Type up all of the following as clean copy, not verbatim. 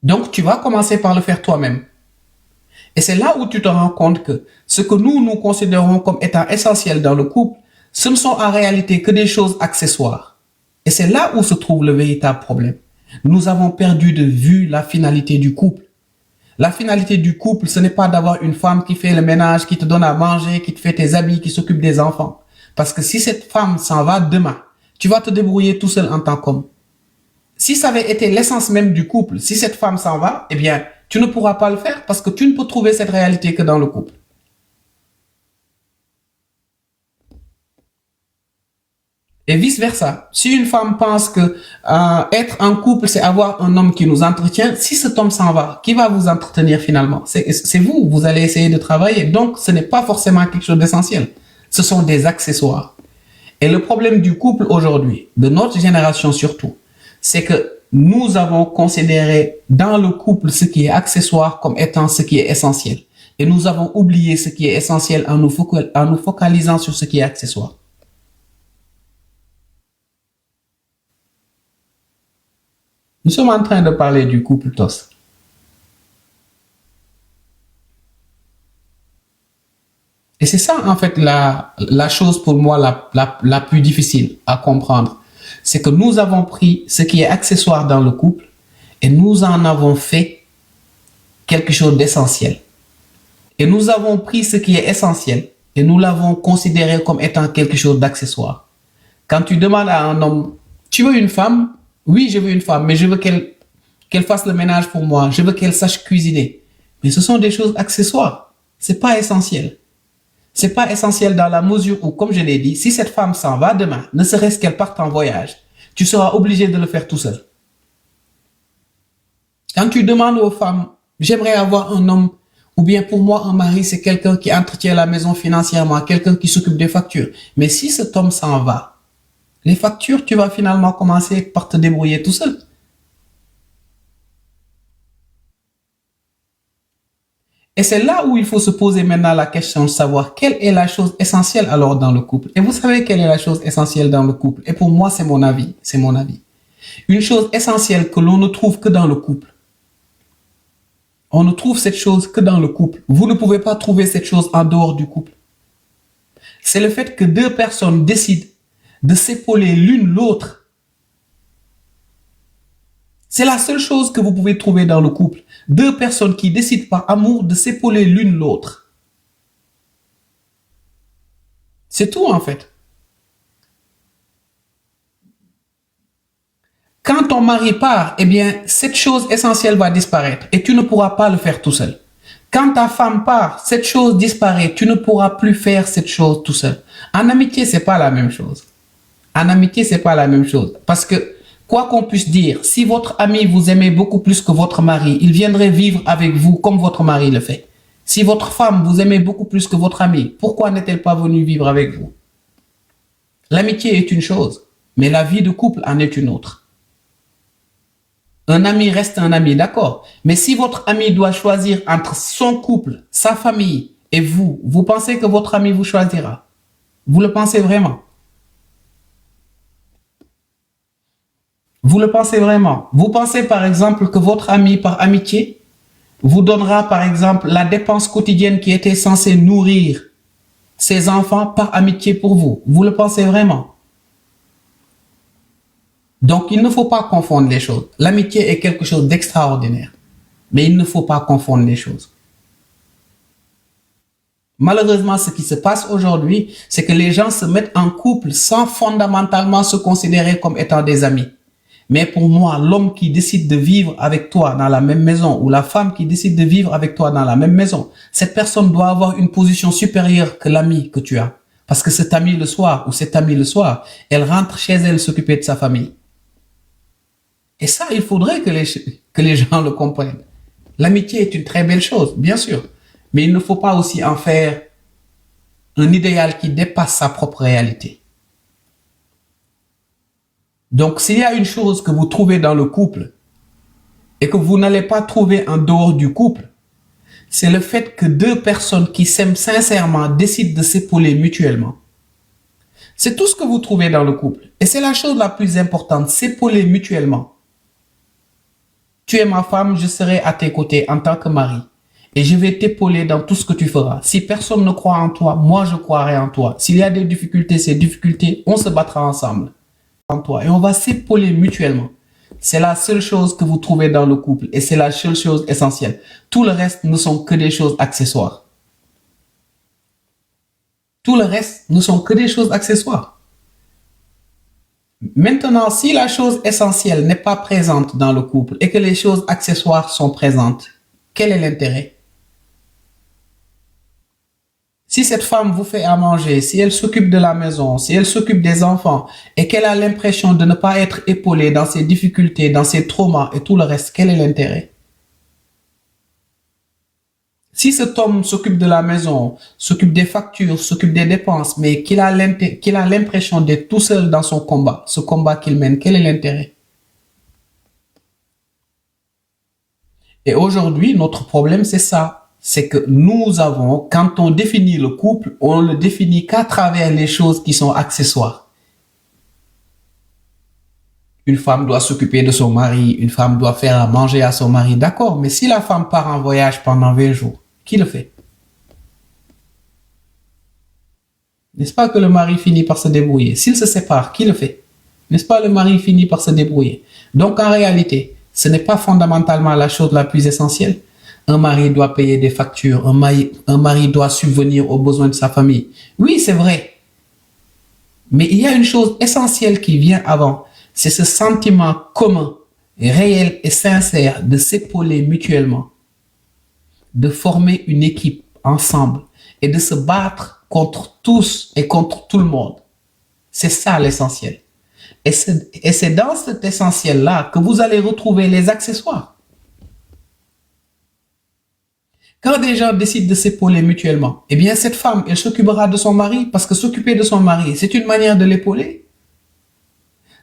Donc, tu vas commencer par le faire toi-même. Et c'est là où tu te rends compte que ce que nous considérons comme étant essentiel dans le couple, ce ne sont en réalité que des choses accessoires. Et c'est là où se trouve le véritable problème. Nous avons perdu de vue la finalité du couple. La finalité du couple, ce n'est pas d'avoir une femme qui fait le ménage, qui te donne à manger, qui te fait tes habits, qui s'occupe des enfants. Parce que si cette femme s'en va demain, tu vas te débrouiller tout seul en tant qu'homme. Si ça avait été l'essence même du couple, si cette femme s'en va, eh bien, tu ne pourras pas le faire parce que tu ne peux trouver cette réalité que dans le couple. Et vice-versa. Si une femme pense que être en couple, c'est avoir un homme qui nous entretient, si cet homme s'en va, qui va vous entretenir finalement? C'est vous. Vous allez essayer de travailler. Donc, ce n'est pas forcément quelque chose d'essentiel. Ce sont des accessoires. Et le problème du couple aujourd'hui, de notre génération surtout, c'est que nous avons considéré dans le couple ce qui est accessoire comme étant ce qui est essentiel. Et nous avons oublié ce qui est essentiel en nous focalisant sur ce qui est accessoire. Nous sommes en train de parler du couple TOS. Et c'est ça, en fait, la chose pour moi la plus difficile à comprendre. C'est que nous avons pris ce qui est accessoire dans le couple et nous en avons fait quelque chose d'essentiel. Et nous avons pris ce qui est essentiel et nous l'avons considéré comme étant quelque chose d'accessoire. Quand tu demandes à un homme, tu veux une femme? Oui, je veux une femme, mais je veux qu'elle fasse le ménage pour moi. Je veux qu'elle sache cuisiner. Mais ce sont des choses accessoires. C'est pas essentiel. C'est pas essentiel dans la mesure où, comme je l'ai dit, si cette femme s'en va demain, ne serait-ce qu'elle parte en voyage, tu seras obligé de le faire tout seul. Quand tu demandes aux femmes, j'aimerais avoir un homme, ou bien pour moi, un mari, c'est quelqu'un qui entretient la maison financièrement, quelqu'un qui s'occupe des factures. Mais si cet homme s'en va, les factures, tu vas finalement commencer par te débrouiller tout seul. Et c'est là où il faut se poser maintenant la question de savoir quelle est la chose essentielle alors dans le couple. Et vous savez quelle est la chose essentielle dans le couple. Et pour moi, c'est mon avis. C'est mon avis. Une chose essentielle que l'on ne trouve que dans le couple. On ne trouve cette chose que dans le couple. Vous ne pouvez pas trouver cette chose en dehors du couple. C'est le fait que deux personnes décident de s'épauler l'une l'autre. C'est la seule chose que vous pouvez trouver dans le couple. Deux personnes qui décident par amour de s'épauler l'une l'autre. C'est tout en fait. Quand ton mari part, eh bien, cette chose essentielle va disparaître et tu ne pourras pas le faire tout seul. Quand ta femme part, cette chose disparaît, tu ne pourras plus faire cette chose tout seul. En amitié, c'est pas la même chose. En amitié, c'est pas la même chose. Parce que, quoi qu'on puisse dire, si votre ami vous aimait beaucoup plus que votre mari, il viendrait vivre avec vous comme votre mari le fait. Si votre femme vous aimait beaucoup plus que votre ami, pourquoi n'est-elle pas venue vivre avec vous? L'amitié est une chose, mais la vie de couple en est une autre. Un ami reste un ami, d'accord. Mais si votre ami doit choisir entre son couple, sa famille et vous, vous pensez que votre ami vous choisira? Vous le pensez vraiment? Vous le pensez vraiment? Vous pensez par exemple que votre ami par amitié vous donnera par exemple la dépense quotidienne qui était censée nourrir ses enfants par amitié pour vous? Vous le pensez vraiment? Donc il ne faut pas confondre les choses. L'amitié est quelque chose d'extraordinaire. Mais il ne faut pas confondre les choses. Malheureusement, ce qui se passe aujourd'hui, c'est que les gens se mettent en couple sans fondamentalement se considérer comme étant des amis. Mais pour moi, l'homme qui décide de vivre avec toi dans la même maison ou la femme qui décide de vivre avec toi dans la même maison, cette personne doit avoir une position supérieure que l'ami que tu as. Parce que cet ami le soir ou cette amie le soir, elle rentre chez elle s'occuper de sa famille. Et ça, il faudrait que les gens le comprennent. L'amitié est une très belle chose, bien sûr. Mais il ne faut pas aussi en faire un idéal qui dépasse sa propre réalité. Donc, s'il y a une chose que vous trouvez dans le couple et que vous n'allez pas trouver en dehors du couple, c'est le fait que deux personnes qui s'aiment sincèrement décident de s'épauler mutuellement. C'est tout ce que vous trouvez dans le couple. Et c'est la chose la plus importante, s'épauler mutuellement. Tu es ma femme, je serai à tes côtés en tant que mari. Et je vais t'épauler dans tout ce que tu feras. Si personne ne croit en toi, moi je croirai en toi. S'il y a des difficultés, ces difficultés, on se battra ensemble. En toi. Et on va s'épauler mutuellement. C'est la seule chose que vous trouvez dans le couple. Et c'est la seule chose essentielle. Tout le reste ne sont que des choses accessoires. Tout le reste ne sont que des choses accessoires. Maintenant, si la chose essentielle n'est pas présente dans le couple et que les choses accessoires sont présentes, quel est l'intérêt? Si cette femme vous fait à manger, si elle s'occupe de la maison, si elle s'occupe des enfants et qu'elle a l'impression de ne pas être épaulée dans ses difficultés, dans ses traumas et tout le reste, quel est l'intérêt? Si cet homme s'occupe de la maison, s'occupe des factures, s'occupe des dépenses, mais qu'il a l'impression d'être tout seul dans son combat, ce combat qu'il mène, quel est l'intérêt? Et aujourd'hui, notre problème, c'est ça. C'est que nous avons, quand on définit le couple, on le définit qu'à travers les choses qui sont accessoires. Une femme doit s'occuper de son mari, une femme doit faire à manger à son mari, d'accord, mais si la femme part en voyage pendant 20 jours, qui le fait? N'est-ce pas que le mari finit par se débrouiller? S'il se sépare, qui le fait? N'est-ce pas le mari finit par se débrouiller? Donc en réalité, ce n'est pas fondamentalement la chose la plus essentielle. Un mari doit payer des factures, un mari doit subvenir aux besoins de sa famille. Oui, c'est vrai. Mais il y a une chose essentielle qui vient avant. C'est ce sentiment commun, réel et sincère de s'épauler mutuellement, de former une équipe ensemble et de se battre contre tous et contre tout le monde. C'est ça l'essentiel. Et c'est dans cet essentiel-là que vous allez retrouver les accessoires. Quand des gens décident de s'épauler mutuellement, eh bien cette femme, elle s'occupera de son mari parce que s'occuper de son mari, c'est une manière de l'épauler.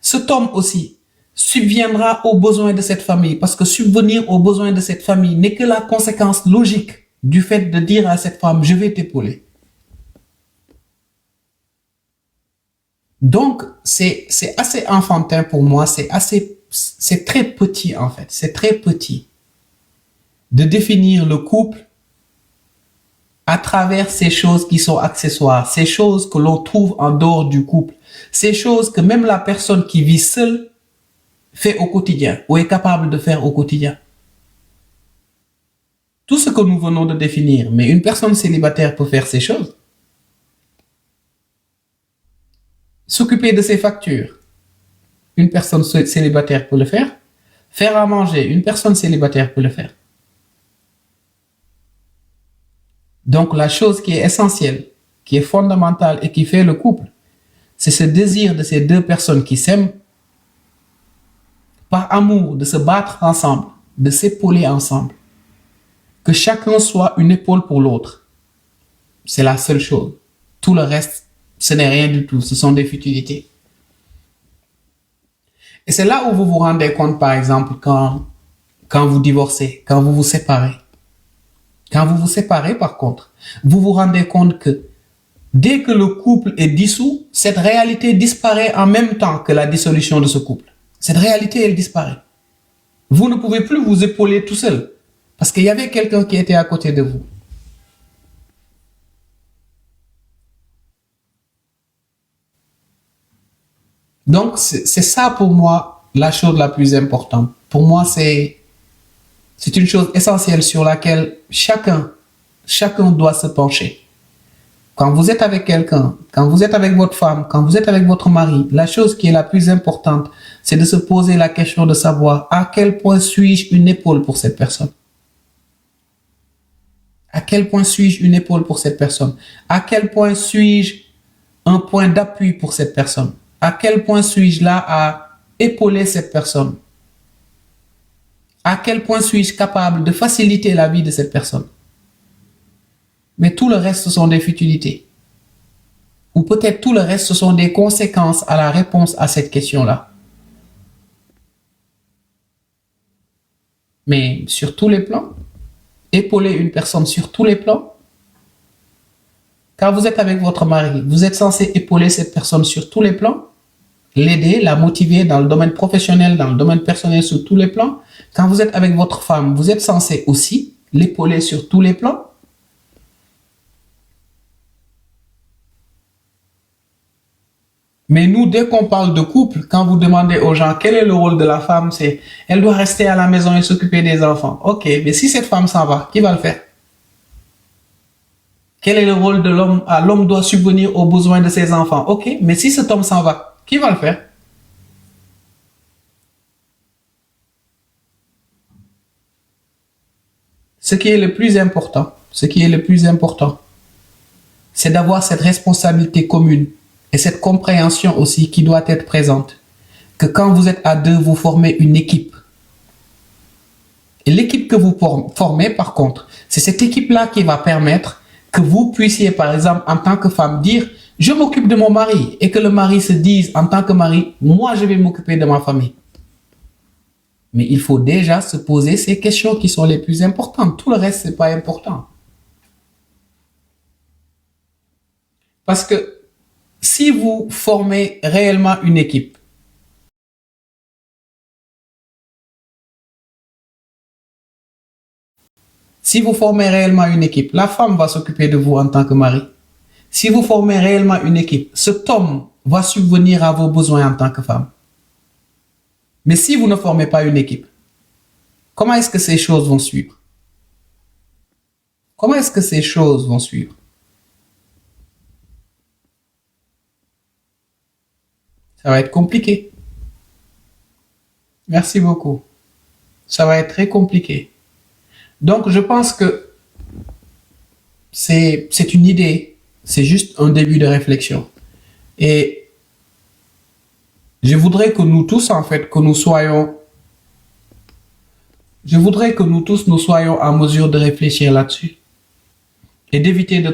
Cet homme aussi subviendra aux besoins de cette famille parce que subvenir aux besoins de cette famille n'est que la conséquence logique du fait de dire à cette femme, je vais t'épauler. Donc, c'est assez enfantin pour moi, c'est très petit en fait, c'est très petit de définir le couple à travers ces choses qui sont accessoires, ces choses que l'on trouve en dehors du couple, ces choses que même la personne qui vit seule fait au quotidien ou est capable de faire au quotidien. Tout ce que nous venons de définir, mais une personne célibataire peut faire ces choses. S'occuper de ses factures, une personne célibataire peut le faire. Faire à manger, une personne célibataire peut le faire. Donc la chose qui est essentielle, qui est fondamentale et qui fait le couple, c'est ce désir de ces deux personnes qui s'aiment par amour de se battre ensemble, de s'épauler ensemble. Que chacun soit une épaule pour l'autre. C'est la seule chose. Tout le reste, ce n'est rien du tout. Ce sont des futilités. Et c'est là où vous vous rendez compte, par exemple, quand vous divorcez, quand vous vous séparez. Quand vous vous séparez, par contre, vous vous rendez compte que dès que le couple est dissous, cette réalité disparaît en même temps que la dissolution de ce couple. Cette réalité, elle disparaît. Vous ne pouvez plus vous épauler tout seul parce qu'il y avait quelqu'un qui était à côté de vous. Donc, c'est ça pour moi la chose la plus importante. Pour moi, c'est une chose essentielle sur laquelle chacun doit se pencher. Quand vous êtes avec quelqu'un, quand vous êtes avec votre femme, quand vous êtes avec votre mari, la chose qui est la plus importante, c'est de se poser la question de savoir à quel point suis-je une épaule pour cette personne. À quel point suis-je une épaule pour cette personne? À quel point suis-je un point d'appui pour cette personne? À quel point suis-je là à épauler cette personne? À quel point suis-je capable de faciliter la vie de cette personne? Mais tout le reste, ce sont des futilités. Ou peut-être tout le reste, ce sont des conséquences à la réponse à cette question-là. Mais sur tous les plans, épauler une personne sur tous les plans. Quand vous êtes avec votre mari, vous êtes censé épauler cette personne sur tous les plans. l'aider, la motiver dans le domaine professionnel, dans le domaine personnel, sur tous les plans. Quand vous êtes avec votre femme, vous êtes censé aussi l'épauler sur tous les plans. Mais nous, dès qu'on parle de couple, quand vous demandez aux gens quel est le rôle de la femme, c'est elle doit rester à la maison et s'occuper des enfants. Ok, mais si cette femme s'en va, qui va le faire? Quel est le rôle de l'homme? Ah, l'homme doit subvenir aux besoins de ses enfants. Ok, mais si cet homme s'en va, qui va le faire? Ce qui est le plus important, ce qui est le plus important, c'est d'avoir cette responsabilité commune et cette compréhension aussi qui doit être présente. Que quand vous êtes à deux, vous formez une équipe. Et l'équipe que vous formez, par contre, c'est cette équipe-là qui va permettre que vous puissiez, par exemple, en tant que femme, dire je m'occupe de mon mari et que le mari se dise en tant que mari, moi je vais m'occuper de ma famille. Mais il faut déjà se poser ces questions qui sont les plus importantes. Tout le reste, c'est pas important. Parce que si vous formez réellement une équipe, si vous formez réellement une équipe, la femme va s'occuper de vous en tant que mari. Si vous formez réellement une équipe, cet homme va subvenir à vos besoins en tant que femme. Mais si vous ne formez pas une équipe, comment est-ce que ces choses vont suivre? Comment est-ce que ces choses vont suivre? Ça va être compliqué. Merci beaucoup. Ça va être très compliqué. Donc, je pense que c'est une idée. C'est juste un début de réflexion. Et je voudrais que nous tous, en fait, que nous soyons, je voudrais que nous tous, nous soyons en mesure de réfléchir là-dessus et d'éviter de